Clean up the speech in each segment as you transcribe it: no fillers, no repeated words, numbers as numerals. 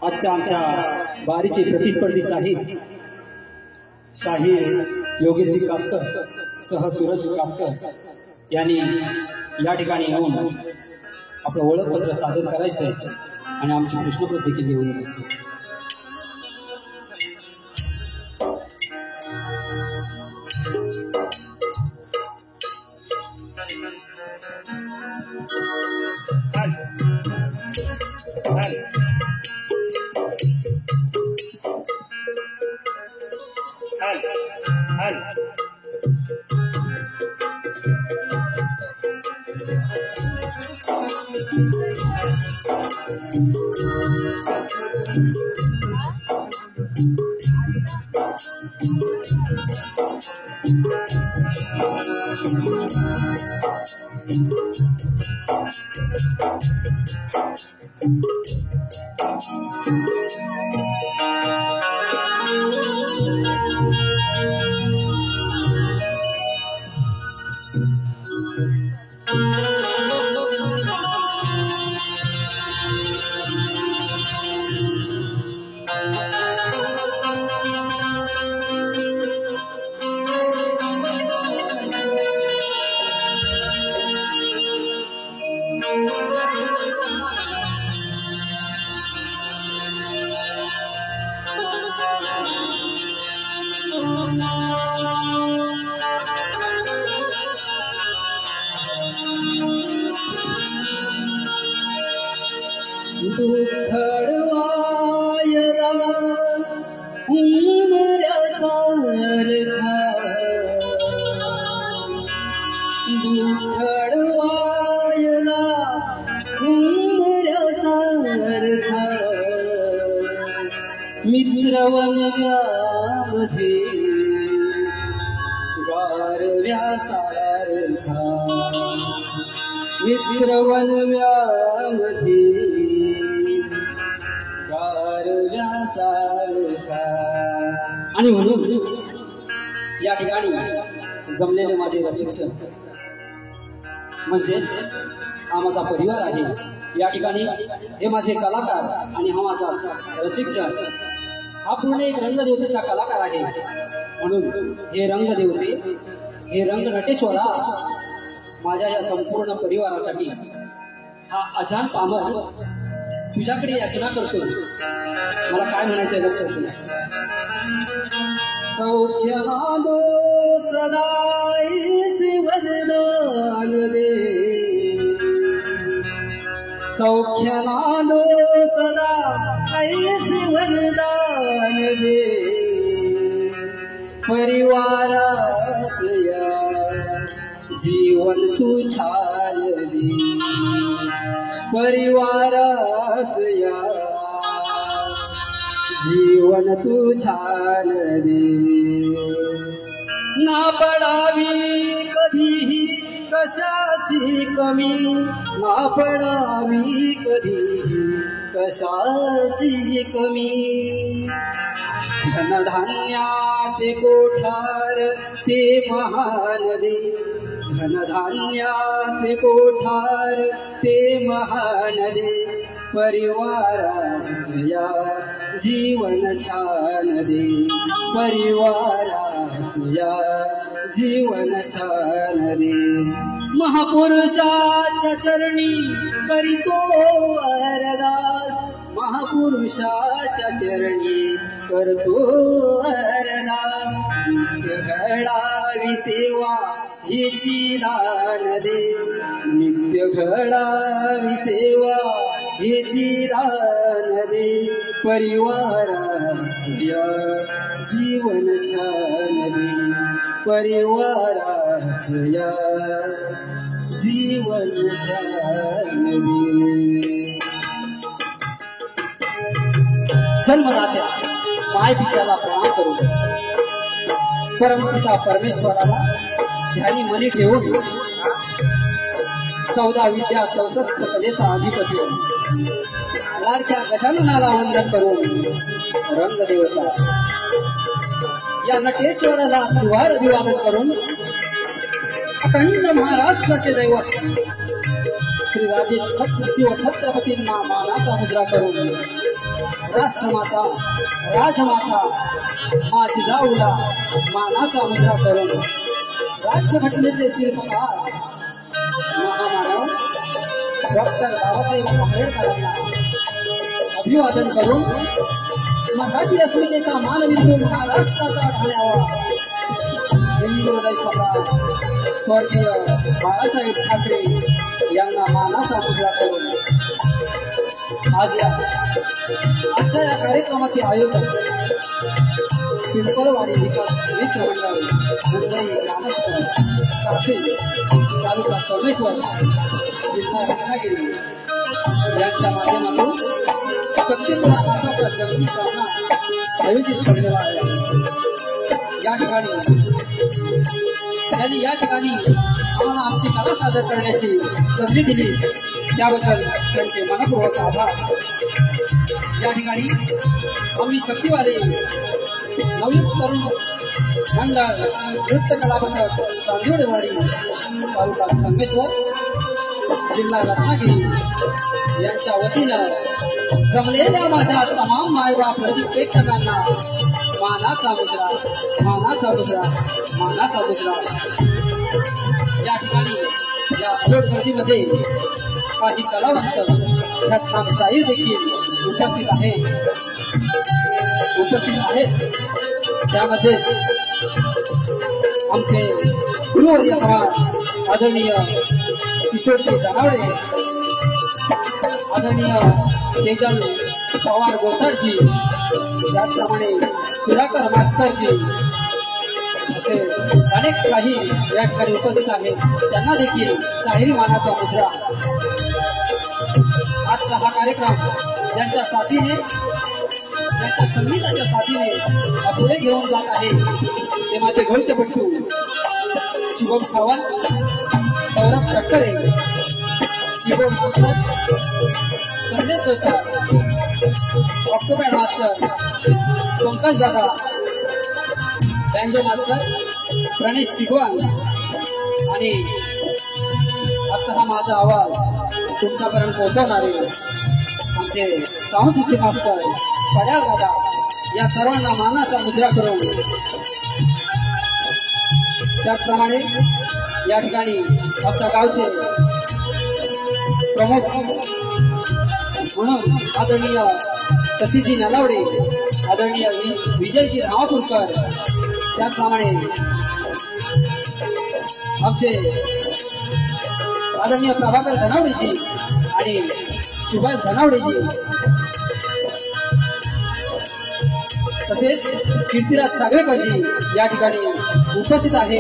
आजच्या आमच्या बारीचे प्रतिस्पर्धी शाहीर योगेशजी कापकर सह सूरज कापकर यांनी या ठिकाणी येऊन आपलं ओळखपत्र सादर करायचंय आणि आमची प्रश्नपत्रिका देखील घेऊन यायची. दुखडवायला उमऱ्याचा रखा, दुखडवायला उमऱ्याचा रखा, मित्रवनामध्ये गारव्यासारखा, मित्रवनामध्ये आणि म्हणून या ठिकाणी जमलेले माझे रसिकजन म्हणजे हा माझा परिवार आहे. या ठिकाणी हे माझे कलाकार आणि हा माझा रसिकजन हा पूर्ण एक रंगदेवतेचा कलाकार आहे. म्हणून हे रंगदेवते, हे रंग नटेश्वरा माझ्या या संपूर्ण परिवारासाठी हा अजान पामर तुझ्याकडे याचना करतो. मला काय म्हणायचंय लक्षात ठेव. सौख्यादो सदाईचे वरदान दे, सौख्यादो सदाईचे वरदान दे, परिवारास या जीवन तू छान दे, परिवारास या जीवन तू छान दे. ना पडावी कधीही कशाची कमी, ना पडावी कधीही कशाची कमी. धनधान्याचे कोठार ते महान दे, धनधान्याचे कोठार ते महान दे, परिवारास या जीवन छान दे, परिवारास या जीवन छान दे. महापुरुषाच्या चरणी करीतो अरदास, महापुरुषाच्या चरणी करतो अरदास. नित्य घडावी सेवा हिची दान दे, नित्य घडावी सेवा हिची दान दे, परिवारास या जीवन छान दे, परिवारास या जीवन छान दे. जन्मदात्या माय पित्याला प्रणाम करून परमपिता परमेश्वराला ध्यानी मनी ठेवून 14 विद्या 64 कलेचा अधिपती लाडक्या गजाननाला वंदन करून रंगदेवता या नटेश्वराला द्वार अभिवादन करून अखंड महाराष्ट्राचे दैवत श्री राजे छत्रपतींना मानाचा मुद्रा करून राष्ट्रमाता राजमाता मा जिजाऊला मानाचा मुद्रा करून राज्यघटनेचे शिल्पकार महामानव डॉक्टर बाबासाहेब आंबेडकरांना अभिवादन करून मराठी अस्मितेचा मानबिंदू महाराष्ट्राचा ठाण्यावर हिंदू हृदय सम्राट स्वर्गीय बाळासाहेब ठाकरे यांना मानाचा मुद्रा करून आजच्या या कार्यक्रमाचे आयोजन पिंपळवाडी विकास मित्र मंडळ मुंबई ग्रामस्थ साक्षी तालुका सोमेश्वर जिल्हा रत्नागिरी यांच्या माध्यमातून शक्तीपुरा नाटकाचा जंगी सामना आयोजित करण्यात आला आहे। त्यांनी या ठिकाणी आम्हाला आमची कला सादर करण्याची संधी दिली त्याबद्दल त्यांचे मनपूर्वक आभार। या ठिकाणी आम्ही शक्तीवाले नवयुक्त तरुण मंडळ नृत्य कला पथक चांदिवडेवाडी तालुका संगमेश्वर जिल्हा रत्नागिरी यांच्या वतीनं जमलेल्या माझ्या तमाम मायबाप प्रेक्षकांना मानाचा मुद्रा मानाचा मुद्रा मानाचा मुद्रा। या ठिकाणी या अलोट गर्दीमध्ये काही कलावंत शाहीर देखील उपस्थित आहेत त्यामध्ये आमचे गुरुवर्य समाज आदरणीय किशोरजी दानावडे आदरणीय तेजल पवार गोसाळजी त्याचप्रमाणे सुधाकर मास्तरजी असे अनेक काही या ठिकाणी उपस्थित आहेत त्यांना देखील शाहिरी मानाचा मुद्रा। आजचा हा कार्यक्रम ज्यांच्या साथीने ज्यांच्या संगीताच्या साथीने पुढे घेऊन जात आहे ते माझे घोलतेपट्टू शुभम सावंत सौरभ तटकरे कीबोर्ड मास्टर संदेश जोसार ऑक्टोबॅड मास्टर पंकज दादा बँजो मास्टर प्रणेश शिगवान आणि आता हा माझा आवाज तुमच्यापर्यंत पोहोचवणारे आमचे साऊंड सिस्टीम मास्टर पड्याळ दादा या सर्वांना मानाचा मुद्रा करून त्याचप्रमाणे या ठिकाणी आमच्या गावचे प्रमुख म्हणून आदरणीय सतीजी नलावडे आदरणीय विजयजी रामापूरकर त्याचप्रमाणे आमचे आदरणीय प्रभाकर धनावडेजी आणि शिवाय धनावडेजी तसेच कीर्तिराज सागवेकरजी या ठिकाणी उपस्थित आहे।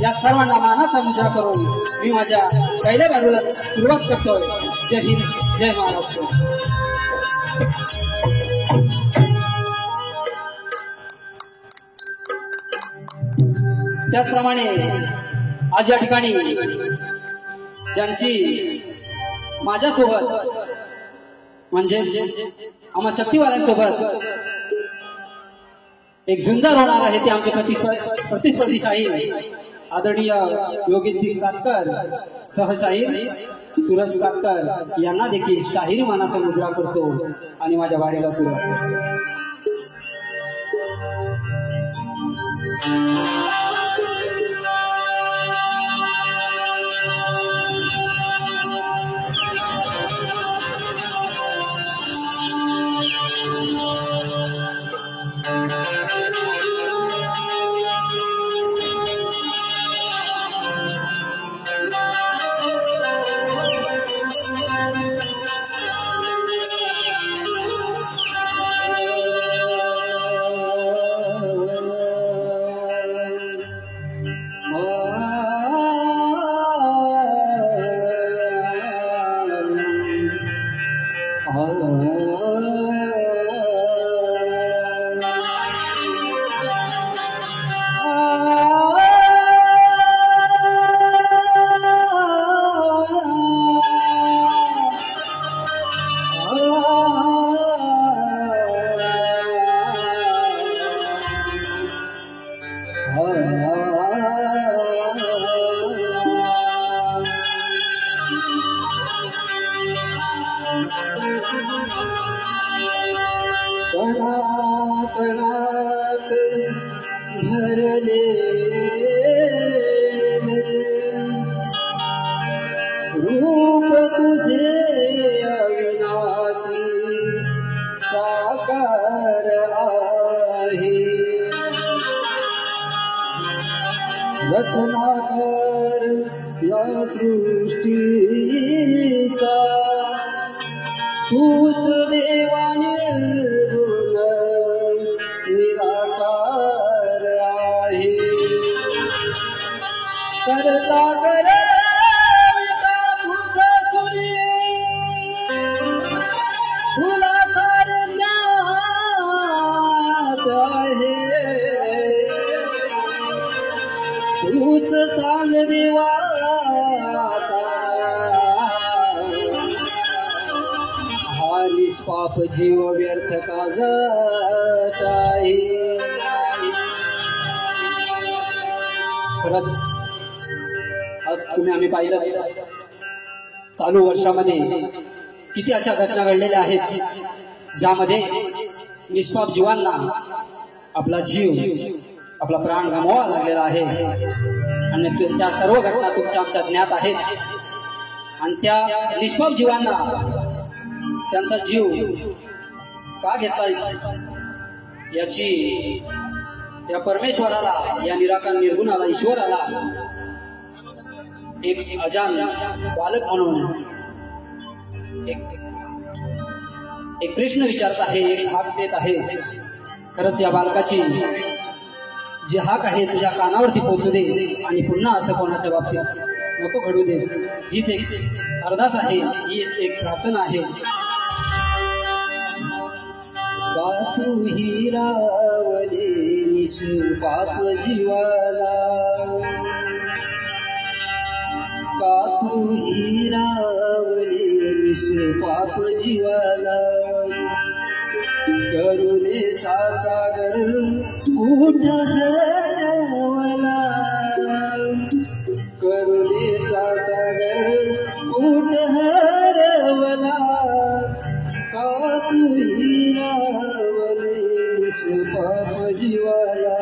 या सर्वांना मानाचा मुद्रा करून मी माझ्या पहिल्या बाजूला सुरुवात करतोय। जय हिंद जय महाराष्ट्र। त्याचप्रमाणे आज या ठिकाणी ज्यांची माझ्यासोबत म्हणजे आम्हा शक्तीवाल्यांसोबत एक झुंजार होणार आहे ते आमचे प्रतिस्पर्धी शाहीर आदरणीय योगेशजी कातकर सहशाहीर सुरज कातकर यांना देखील शाहिरी मानाचा मुजरा करतो आणि माझ्या वारीला सुरुवात। रचनाकार या सृष्टीचा तूच देवा निर्गुण निराकार आहे करता करविता तुझ सुरी तुला कारण्यात आहे तूच सांग देवा हा निष्पाप जीव व्यर्थ का जात आहे खरंच आज तुम्ही आम्ही पाहिलं चालू वर्षामध्ये किती अशा घटना घडलेल्या आहेत ज्यामध्ये निष्पाप जीवांना आपला जीव आपला प्राण गमवावा लागलेला आहे आणि त्या सर्व घटना तुमच्या आमच्या ज्ञात आहेत आणि त्या निष्पाप जीवांना त्यांचा जीव का घेतला याची या परमेश्वराला या निराकार निर्गुणाला ईश्वराला एक अजान बालक म्हणून एक प्रश्न विचारत आहे एक हाक देत आहे खरंच या बालकाची जी हाक आहे तुझ्या कानावरती पोहोचू दे आणि पुन्हा असं कोणाच्या बाबतीत नको घडू दे हीच एक अरदास आहे ही एक प्रार्थना आहे का तू हिरावले निष्पाप जीवाला का तू हिरावले निष्पाप जीवाला करुणेचा सागर कुठ हरवला करुणेचा सागर कुठ हरवला का तू हिरावले निष्पाप जीवाला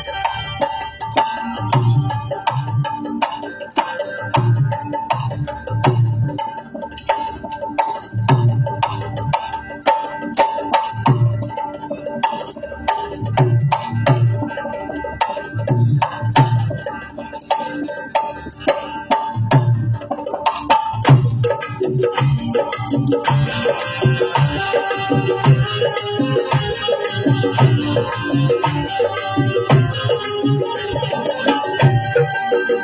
तू हिरावले निष्पाप जीवाला का तू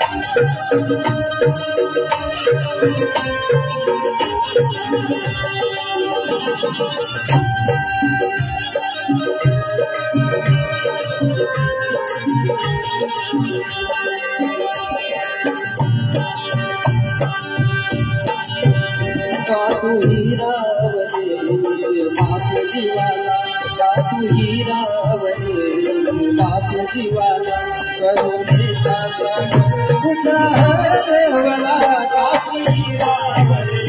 हिरावले निष्पाप जीवाला करुणेचा सागर कुठ हरवला का तू हिरावले निष्पाप जीवाला का तू हिरावले निष्पाप जीवाला करुणेचा सागर कुठ हरवला का तू हिरावले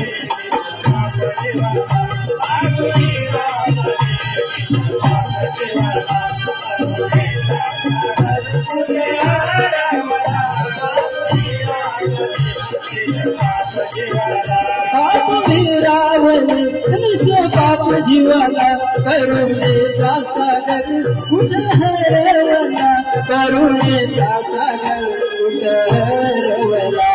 निष्पाप जीवाला निष्पाप जीवाला करुणेचा सागर कुठ हरवला करुणेचा सागर कुठ हरवला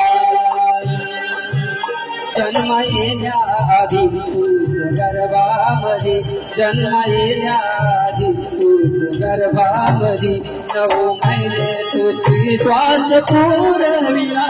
जन्म येण्याआधी तूच गर्भामध्ये जन्म येण्याआधी तूच गर्भामध्ये 9 महिने तुझी श्वास पुरविला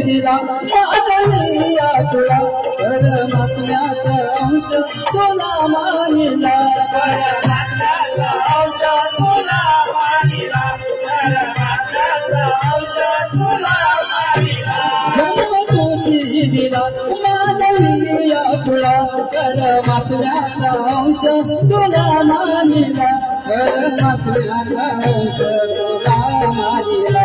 दिला मानवीया तुला परमात्म्याचा अंश तुला मानिला परमात्म्याचा अंश तुला मानिला परमात्म्याचा अंश तुला मानिला जन्म तुझी दिला मानवीया तुला परमात्म्याचा अंश तुला मानिला परमात्म्याचा अंश तुला मानिला साधीला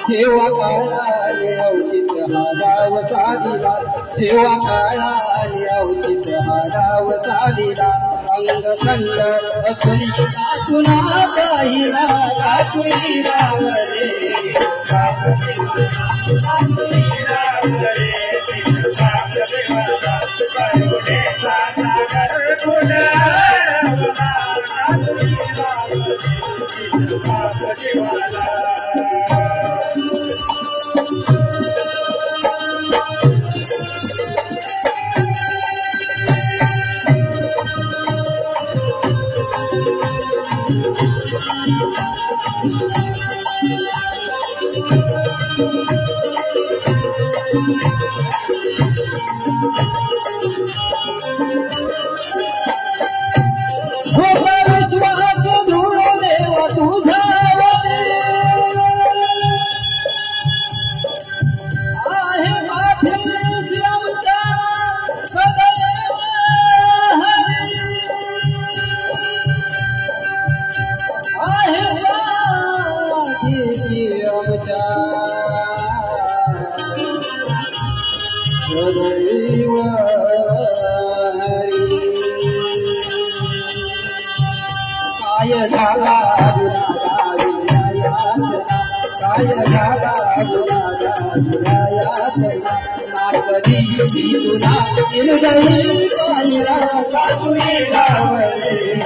जेव्हा काळाने औचित हा डाव साधीला जेव्हा काळाने औचित हा डाव साधीला अंग संग असली तुला पाहिला काकुळी रावले काय झाला काय झाला कधी तुला निर्दयी पाहिला काकुळी रावले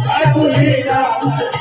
काकुळी रावले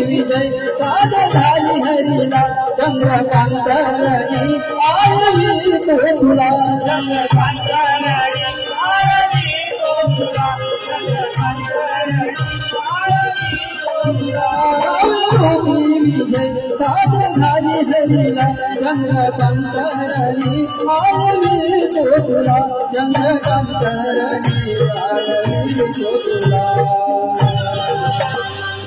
विजय साध झाली हरिला चंद्रकांतरणी आयली तो तुला चंद्रकांतरणी आयली तो तुला विजय साध झाली हरिला चंद्रकांतरणी आयली तो तुला चंद्रकांतरणी आयली तो तुला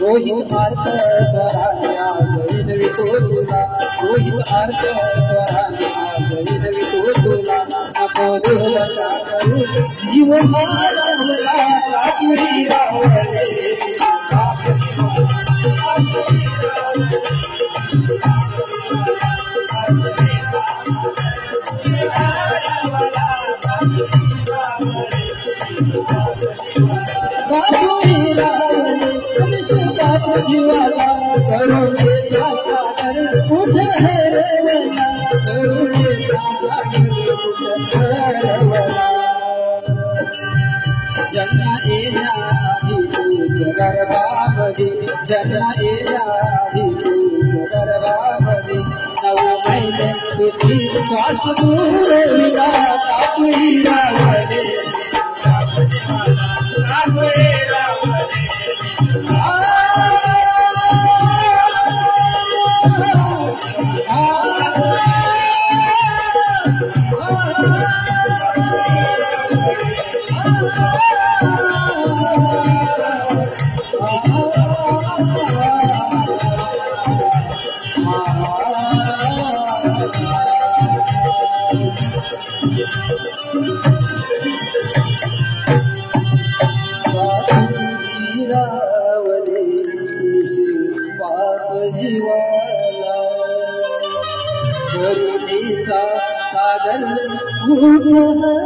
रोहित अर्थ स्वरान्या गैरवी तो तुला रोहित अर्थ स्वरान्या गैरवी तो तुला नको दुर्लक्षा करू जीव मारवला काकुळी रावले जीवाला करुणेचा सागर कुठे हरवला करुणेचा सागर कुठे हरवला जन्म येण्याआधी तुझ्या गर्भामध्ये जन्म येण्याआधी तुझ्या गर्भामध्ये 9 महिने तुझी श्वास दूर विला काकुळी रावले काकुळी रावले जीवाला करुणेचा सागर हरवला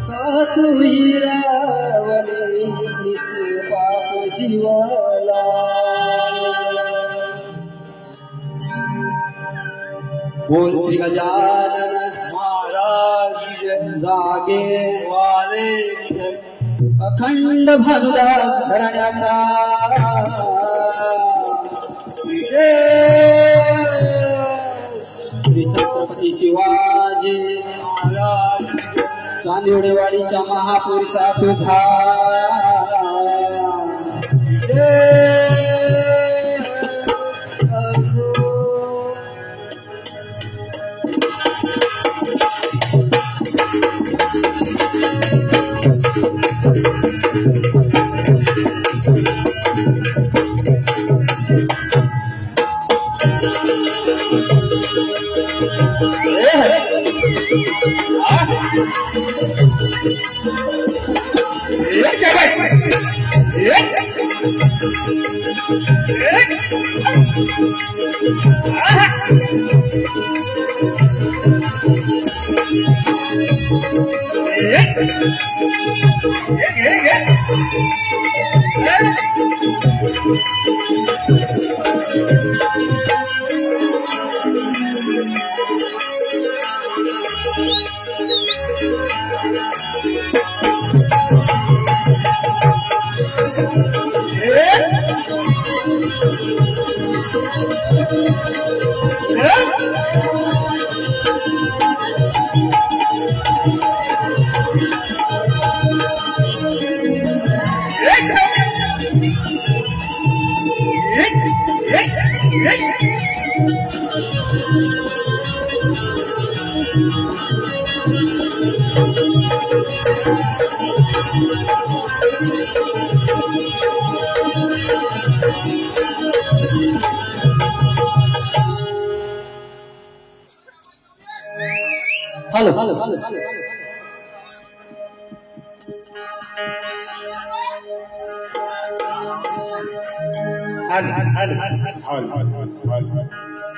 काकुळी रावले निष्पाप जीवाला बोल श्री गजानन महाराज जागे वाले अखंड भानुदास घराण्याचा श्री छत्रपती शिवाजी महाराज चांदिवडेवाडीच्या महापुरुषा तुझा हॅलो हॅलो हॅलो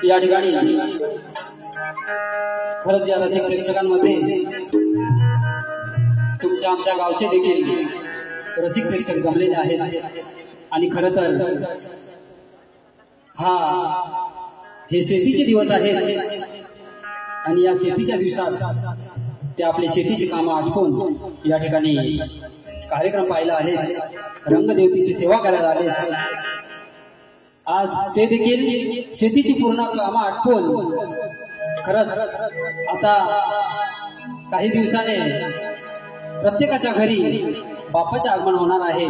या ठिकाणी खरंच या रसिक प्रेक्षकांमध्ये तुमच्या आमच्या गावचे देखील रसिक प्रेक्षक जमलेले आहेत आणि खरं तर हे शेतीचे दिवस आहेत आणि या शेतीच्या दिवसात ते आपले शेतीची कामं आटपून या ठिकाणी कार्यक्रम पाहायला आले, रंगदेवतेची सेवा करायला आले। आज ते देखील शेतीची पूर्ण कामं आटपून खरंच आता काही दिवसाने प्रत्येकाच्या घरी बाप्पाचे आगमन होणार आहे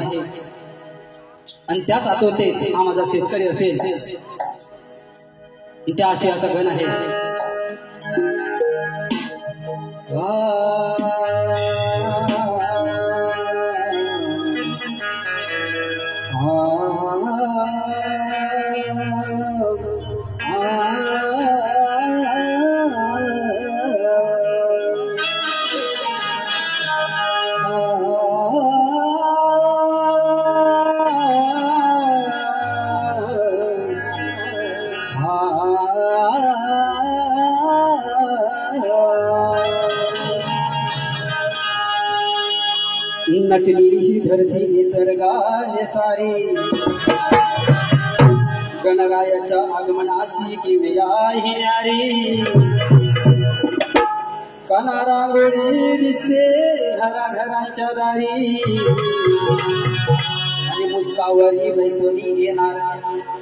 आणि त्याच आतुरतेत हा माझा शेतकरी असेल त्या आशयाचा गण आहे। नटली ही धरती निसर्गाने सारी गणरायाच्या आगमनाची किमया ही न्यारी काना रांगोळी दिसते घराघरांच्या दारी आणि मुस्कावरी बैसोनी येणारा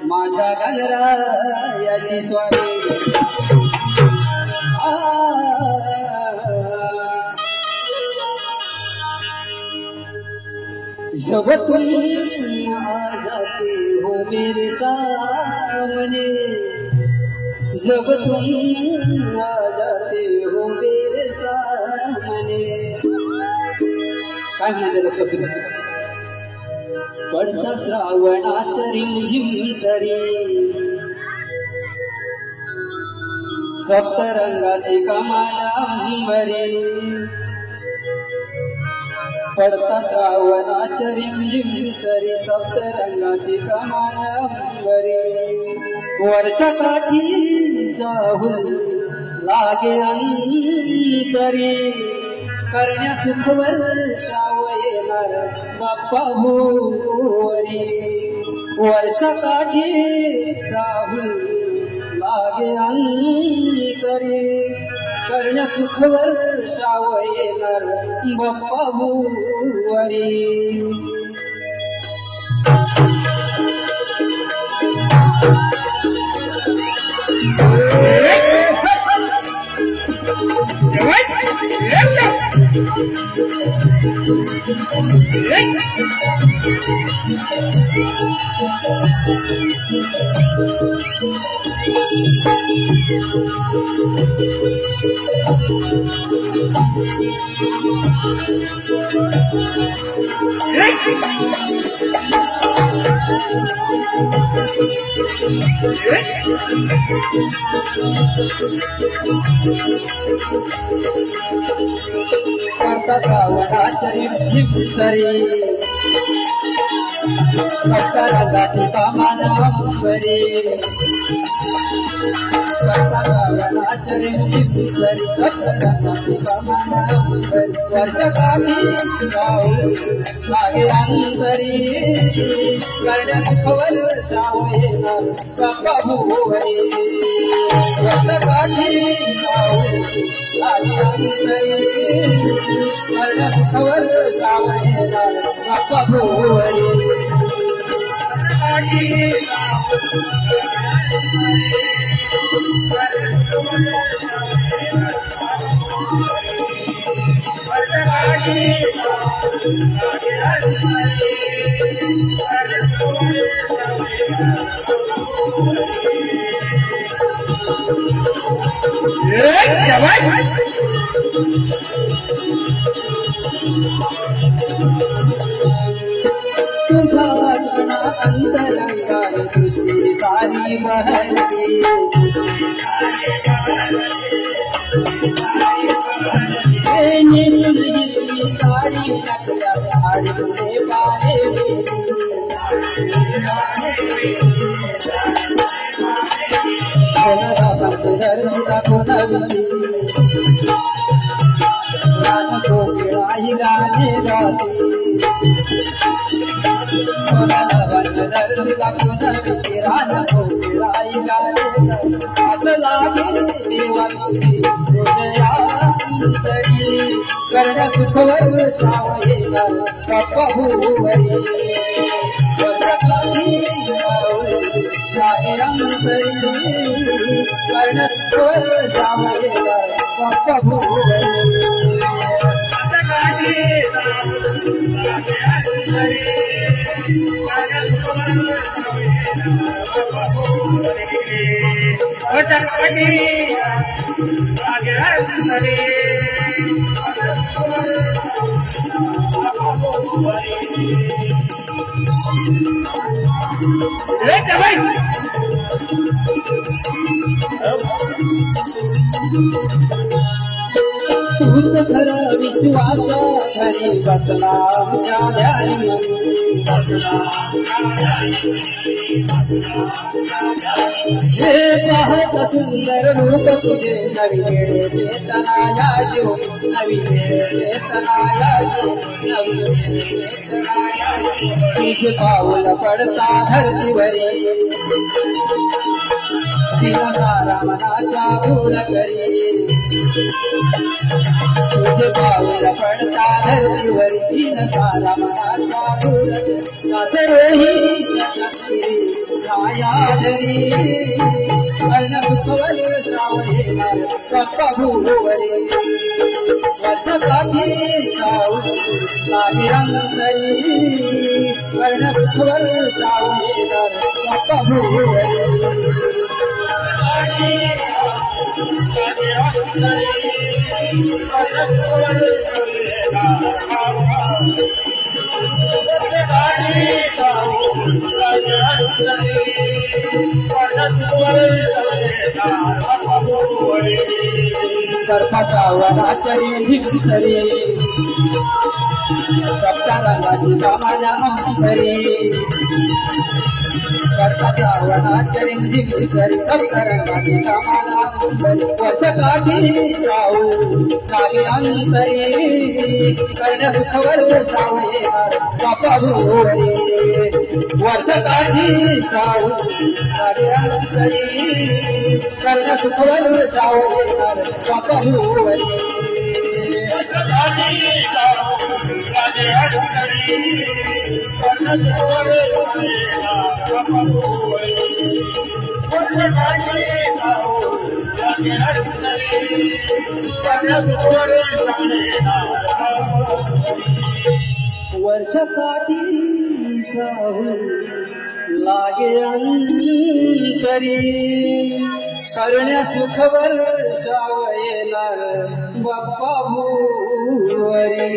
माझ्या गणरायाची स्वारी जब तुम आ जाते हो मेरे सामने, जब तुम आ जाते हो मेरे सामने। काय म्हणायचं लक्षात तुझं? पडता श्रावणाच्या रिमझिम सरी, सप्तरंगाची कमाल अंबरी, पडता श्रावणाच्या रिमझिम सरी, सप्तरंगाची कमाल अंबरी। वर्षाकाठी जाहून लागे अंतरी, करण्या सुख वर्षाव येणार बाप्पा भुवरी। वर्षाकाठी जाहून लागे अंतरी, करण्या सुख वर्षाव येणार बाप्पा भुवरी। विश्वास हरी बसला हे पाहत सुंदर रूप तुझे नवी वेळे चेतनाया जो नवी वेळे चेतनाया जो नवी वेळे चेतनाया तुझे पाऊल पडता धरतीवरी शिवकारा मनाचा भूल करी तुझे पाऊल पडता धरतीवरी शिवकारा मनाचा भूल करी छायाधरी कर्णकुवल श्रावणे कपभुवरी वर्षकाठी सागिरंगरी कर्णकुवल श्रावणे कपभुवरी कर्पचावराचरी झिंसरी सप्तारंगाची कामाला अंतरी कर्पचावराचरी झिंसरी सप्तारंगाची कामाला अंतरी वर्षकाठी राहू काली अंतरी कर्णकुवल श्रावणे कपभुवरी वर्षकाठी राहू काली अंतरी कर्णकुवल श्रावणे कपभुवरी वर्षासाठी लागे अंतरी करण्या सुख वर्षावयेला बाप्पा भुवरी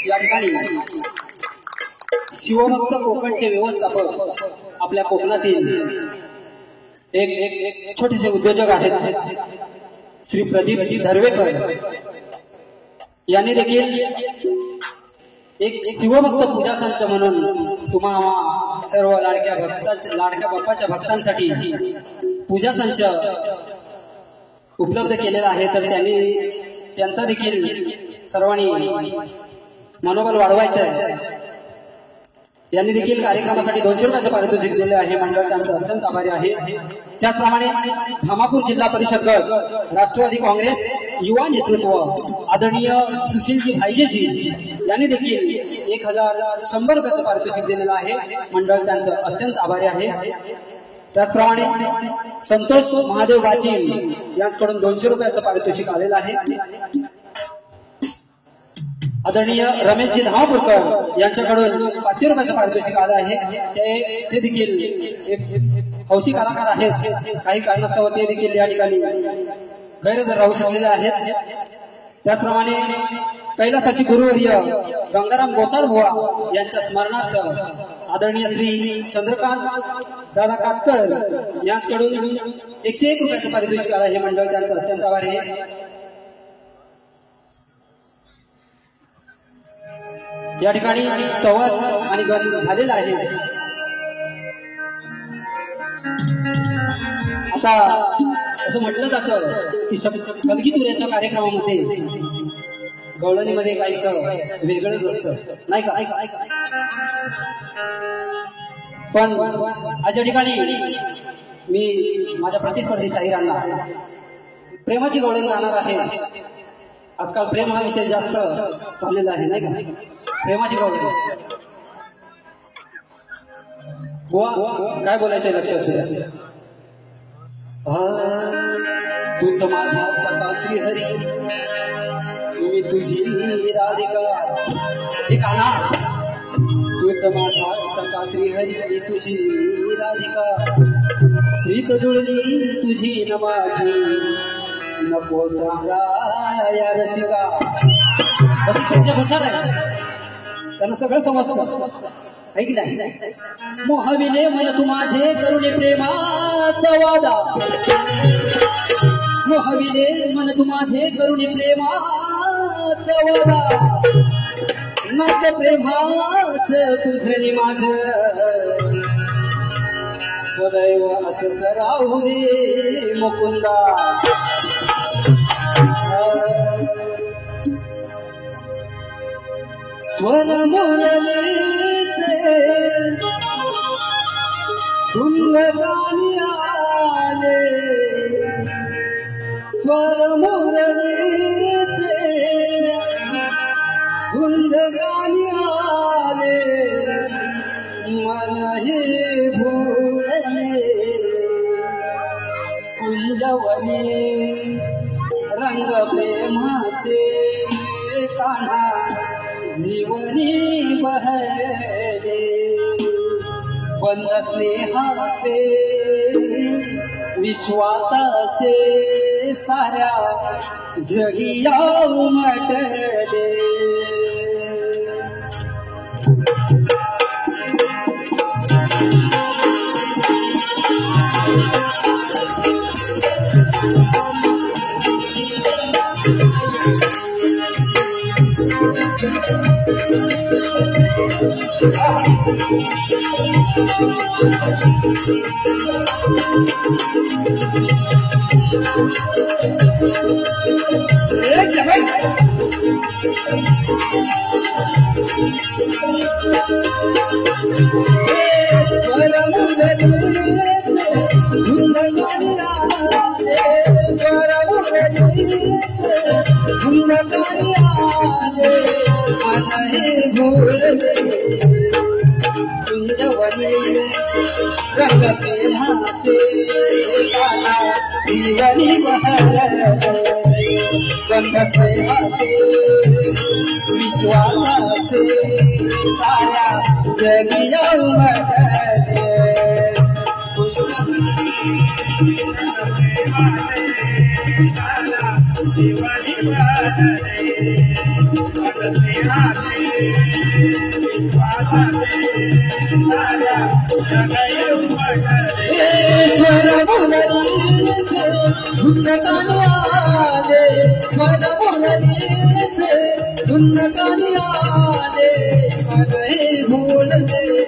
या ठिकाणी शिवभक्त कोकणचे व्यवस्थापक आपल्या कोकणातील एक छोटेसे उद्योजक आहेत श्री प्रदीप धर्वेकर यांनी देखील एक शिवभक्त पूजा संच म्हणून तुम्हा सर्व लाडक्या बाप्पाच्या भक्तांसाठी पूजा संच उपलब्ध केलेला आहे। तर त्यांचा देखील सर्वांनी मनोबल वाढवायचं आहे। यांनी देखील कार्यक्रमासाठी 200 रुपयाचं पारितोषिक दिले आहे। मंडळ त्यांचा अत्यंत आभारी आहे। त्याचप्रमाणे धामापूर जिल्हा परिषद गट राष्ट्रवादी काँग्रेस युवा नेतृत्व आदरणीय सुशीलजी भाईजेजी यांनी देखील 1100 रुपयाचं पारितोषिक दिलेलं आहे। मंडळ त्यांचं अत्यंत आभारी आहे। त्याचप्रमाणे संतोष महादेव बाची यांच्याकडून 200 रुपयाचं पारितोषिक आलेलं आहे। आदरणीय रमेशजी धामापूरकर यांच्याकडून 500 रुपयाचं पारितोषिक आलं आहे। ते देखील एक हौशी कलाकार आहेत। काही कारणास्तव ते देखील या ठिकाणी गैरहजर राहू शकलेले आहेत। त्याचप्रमाणे कैलासाची गुरुवर्य गंगाराम गोताळबुवा यांच्या स्मरणार्थ आदरणीय श्री चंद्रकांत दादा कातकर यांच्याकडून 101 रुपयाचं पारितोषिक आलं आहे। मंडळ त्यांचं अत्यंत आभारी आहे। या ठिकाणी स्तवन आणि गण झालेला आहे। आता असं म्हटलं जातं की सलगीतुऱ्याच्या कार्यक्रमामध्ये गवळणीमध्ये काहीसं वेगळंच असतं, नाही का? पण आज या ठिकाणी मी माझ्या प्रतिस्पर्धी शाहिरांना प्रेमाची गवळणी गाणार आहे। आजकाल प्रेम हा विषय जास्त चाललेला आहे, नाही का? प्रेमाची गवळणी काय बोलायचंय लक्षात असू तुझ माझा सखा श्रीहरी मी तुझी राधिका ठिकाणा तुझ माझा सखा श्रीहरी मी तुझी राधिका प्रीत जुळली तुझी न माझी नको सांगा या रसिका। रसिकांच्या भाषा आहे त्यांना सगळं समजतं आहे की नाही? मोहविले मन तू माझे करुणे प्रेमाचा वादा मोहविले मन तू माझे करुणे प्रेमाचा वादा नाते प्रेमाच तुझे माझ सदैव असंच राहू दे मुकुंदा। स्वर मुरलीचे धुंदगानी आले, स्वर मुरलीचे धुंदगानी आले, मन हे भुलले कुंजवनी रंग प्रेमाचे कान्हा जीवनी बहले, बंद स्नेहाचे विश्वासाचे साऱ्या जगिया उमटले. रंग प्रेमाचे कान्हा जीवनी बहले, बंद प्रेमाचे विश्वासाचे साऱ्या जगिया उमटले. जीवनी बहले, बंद प्रेमाचे विश्वासाचे साऱ्या जगिया उमटले. स्वर मुरलीचे धुंदगानी आले, स्वर मुरलीचे धुंदगानी आले, मन हे भुलले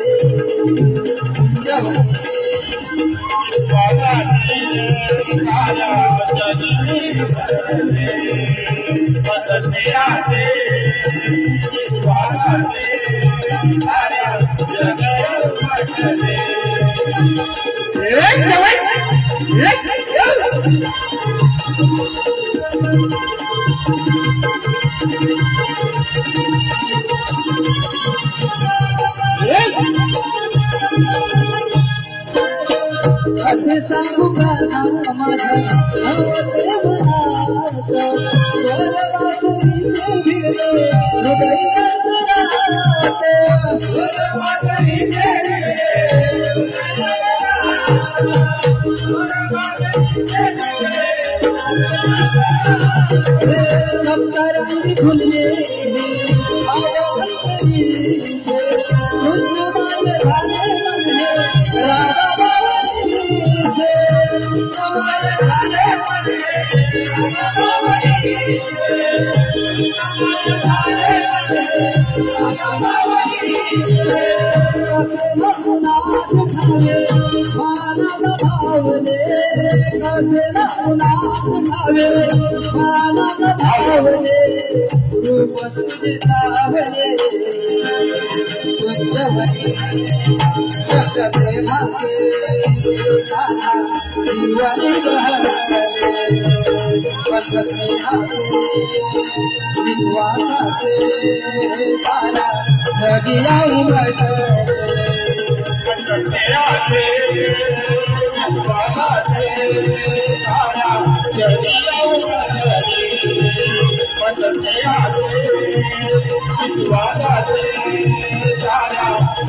सांगू का माझ्या रंगी फुलले कृष्ण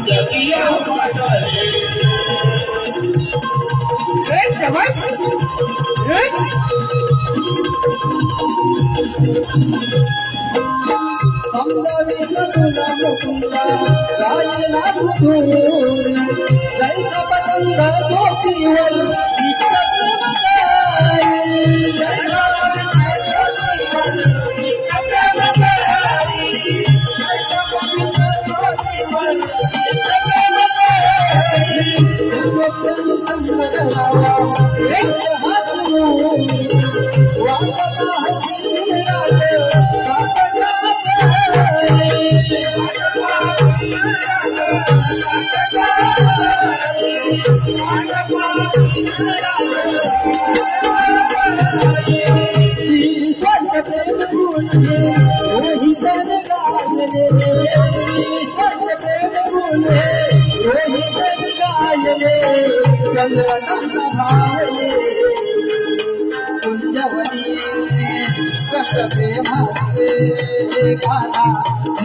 जगिया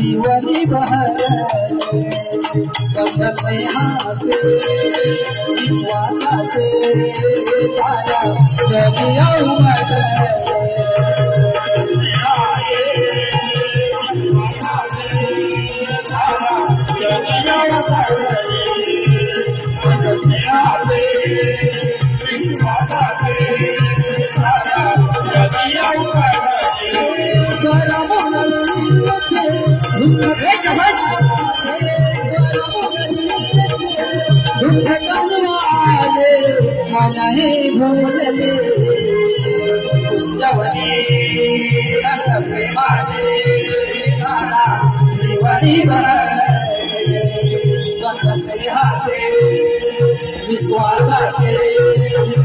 जीवनी बहर स्नेहाचे विश्वासाचे सारा जगिया उमट नहीं भूलले जवनी रंग प्रेमाचे गाणा जीवनी स्नेहाचे विश्वासाचे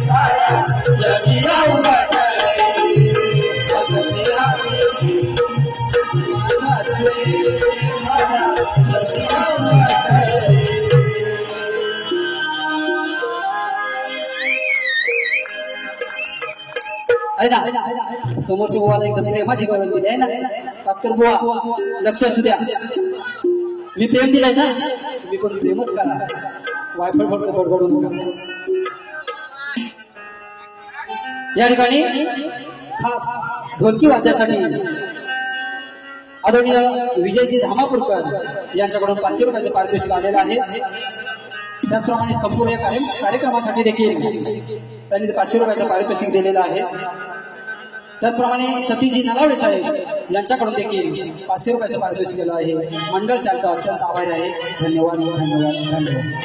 सारा जगिया उमट समोरच्या बुवाला एकदम प्रेमाची गरज दिली आहे ना डॉक्टर बुवा लक्ष असू द्या मी प्रेम दिलाय ना तुम्ही पण प्रेमच करा वायफळ फक्त बडबडू नका या ठिकाणी खास ढोलकी वाद्यासाठी आदरणीय विजयजी धामापूरकर यांच्याकडून 500 रुपयाचे पारितोषिक आलेलं आहे त्याचप्रमाणे संपूर्ण कार्यक्रमासाठी देखील त्यांनी 500 रुपयाचं पारितोषिक दिलेलं आहे त्याचप्रमाणे सतीजी नलावडे साहेब यांच्याकडून देखील 500 रुपयाचं पारितोषिक दिलं आहे मंडळ त्यांचा अत्यंत आभारी आहे धन्यवाद धन्यवाद धन्यवाद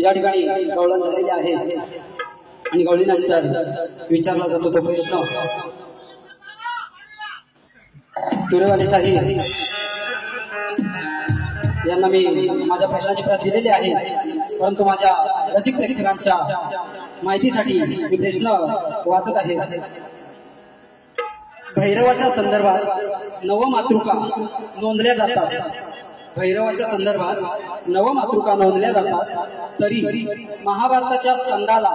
या ठिकाणी गवळण झालेली आहे आणि गवळीनंतर विचारला जातो तो प्रश्न तुरेवाले शाही यांना मी माझ्या प्रश्नाची प्रत दिलेली आहे परंतु माझ्या रसिक प्रेक्षकांच्या माहितीसाठी मी प्रश्न वाचत आहे भैरवाच्या संदर्भात नवमातृका नोंदल्या जातात भैरवाच्या संदर्भात नवमातृका नोंदल्या जातात तरी महाभारताच्या स्कंदाला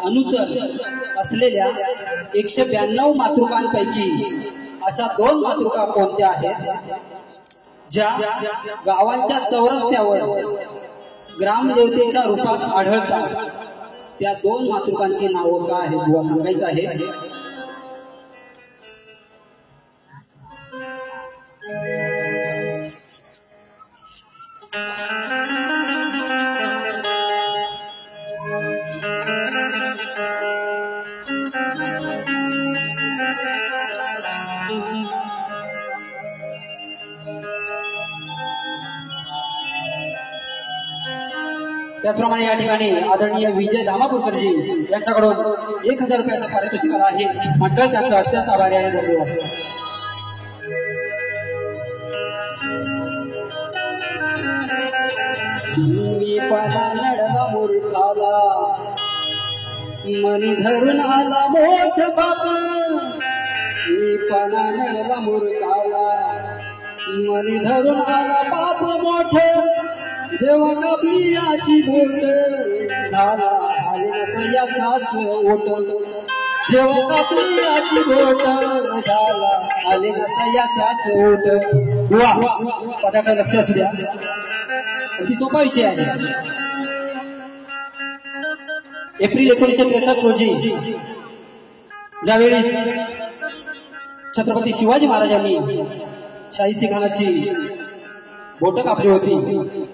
अनुचर असलेल्या 192 मातृकांपैकी अशा 2 मातृका कोणत्या आहेत ज्या गावांच्या चौरस्त्यावर ग्रामदेवतेच्या रूपात आढळतात त्या 2 मातृकांची नावं काय आहेत बुवा सांगायचं आहे त्याचप्रमाणे या ठिकाणी आदरणीय विजय धामापूरकरजी यांच्याकडून 1000 रुपयाचा पारितोषिक आहे मंडळ त्यांचा अत्यंत आभारी आहे धन्यवाद मी पाला नडला मूर्खाला मनी धरून आला मोठ बाप मी पाला नडला मूर्खाला मनी धरून आला बाप मोठ जेव्हा कापली याची बोट झाला आले नसयाचाच ओट जेव्हा कापली याची बोट झाला आले नसयाचाच ओट वा पदाकडे लक्ष असू द्या अगदी सोपा विषय आहे एप्रिल 1963 रोजी ज्यावेळी छत्रपती शिवाजी महाराजांनी शाहिस्तेखानाची बोट कापली होती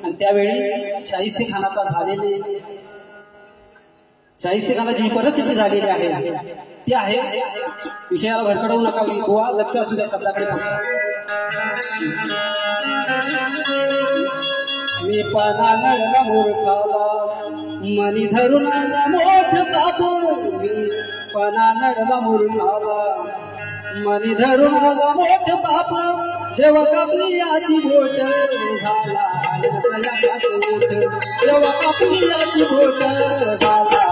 आणि त्यावेळी शाहिस्तेखानाचा झालेले शाहिस्तेखानाची परिस्थिती झालेली आहे ती आहे विषयाला भरकडवू नका गोवा लक्ष असू द्या शब्दाकडे मी पाना नळला मूर्खाला मनी धरून आला मोठ बाप मी पाना नळला मूर्खाला मनी धरून आला मोठ बाप जेव्हा कापली याची बोट झाला जेव्हा कापली याची बोट झाला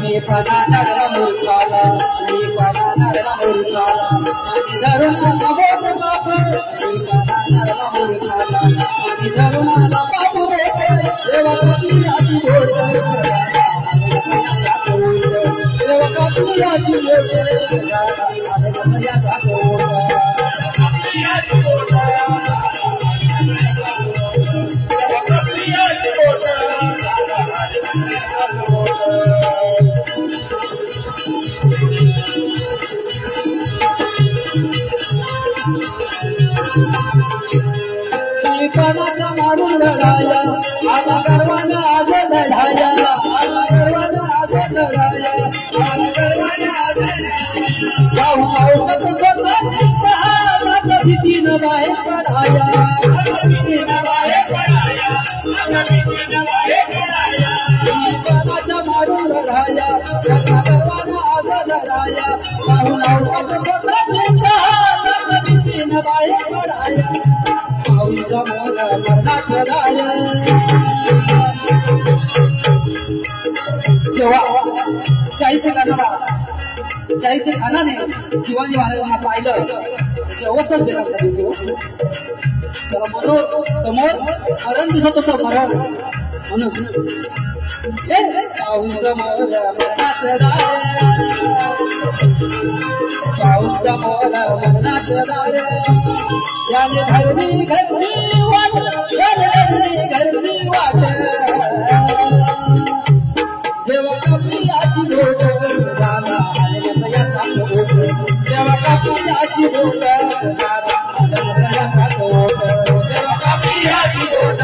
मी पणा नगरा मूर्खाला मी पणा नगरा मूर्खाला मनी धरून आला मोठ बाप मी पणा नगरा मूर्खाला मनी धरून आला बाप जेव्हा कापली याची बोट जेव्हा कापली याची कानाचा मारून लढाया आला गर्वानं आज लढाया आला गर्वानं आज लढाया आला गर्वानं आज जाऊ भीतीनं बाहेर पडाया कानाचा मारून लढाया आला गर्वानं आज लढाया भीतीनं बाहेर पडाया जेव्हा शाहिस्तेखानाने शिवाजी महाराजांना पाहिलं तेव्हाच त्याला समोर मरण दिसत होतं मरण म्हणून पाऊस समोर मरणाच दार याने घरनी घरनी वाट घरनी वाट जेव्हा कापली याची बोट झाला जेव्हा कापली याची बोट जेव्हा कापली याची बोट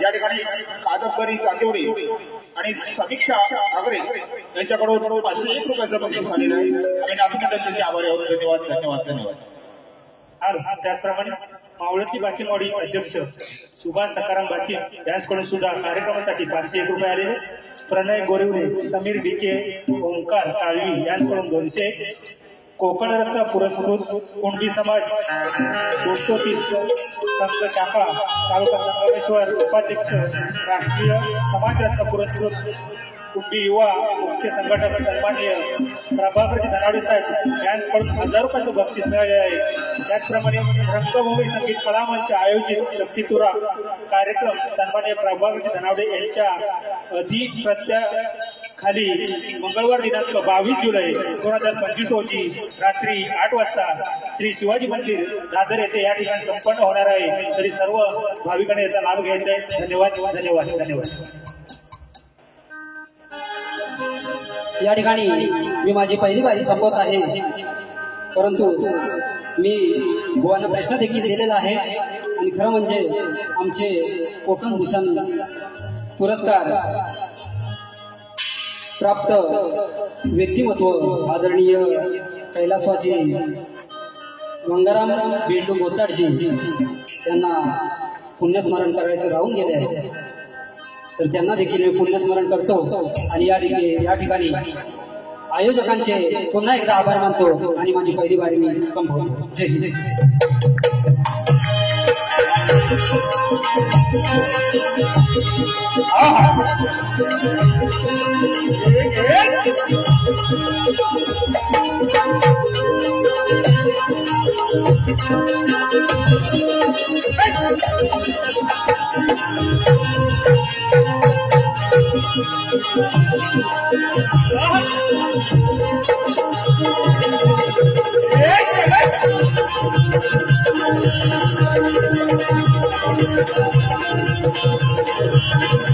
या ठिकाणी कादंबरी कातेवडे आणि समीक्षा आगरे यांच्याकडून 501 रुपयाचं बक्षीस झालेलं आहे. आम्ही नाचून त्यांचे आभारी आहोत. धन्यवाद धन्यवाद धन्यवाद. त्याचप्रमाणे मावळती बाचीमवाडी अध्यक्ष सुभाष सकाराम बाची यांच्याकडून सुद्धा कार्यक्रमासाठी 501 रुपये आलेले. प्रणय गोरिवले, समीर डीके, ओंकार साळवी यांच्याकडून 200. कोकण रत्न पुरस्कृत कुणबी समाज 230 संघ शाखा तालुका संगमेश्वर उपाध्यक्ष राष्ट्रीय समाजरत्न पुरस्कृत कुणबी युवा मुख्य संघटक सन्माननीय प्रभाकरजी धनावडे साहेब यांच्याकडून 1000 रुपयाचं बक्षीस मिळाले आहे. त्याचप्रमाणे रंगभूमी संगीत कला मंच आयोजित शक्तितुरा कार्यक्रम सन्माननीय प्रभाकरजी धनावडे यांच्या अधिप्रत्याखाली मंगळवार दिनांक 22 जुलै 2025 रोजी रात्री 8 वाजता श्री शिवाजी मंदिर दादर येथे या ठिकाणी संपन्न होणार आहे. तरी सर्व भाविकांनी याचा लाभ घ्यायचा आहे. धन्यवाद धन्यवाद धन्यवाद. या ठिकाणी मी माझी पहिली बारी संपवत आहे, परंतु मी गोवांना प्रश्न देखील दिलेला आहे. आणि खरं म्हणजे आमचे कोकण भूषण पुरस्कार प्राप्त व्यक्तिमत्व आदरणीय कैलासवासी गंगाराम बेंडू गोताडजी त्यांना पुण्यस्मरण करायचं राहून गेले आहे. तर त्यांना देखील मी पुण्यस्मरण करतो आणि या ठिकाणी आयोजकांचे पुन्हा एकदा आभार मानतो आणि माझी पहिली बारी मी संपवतो. जय जय Hey!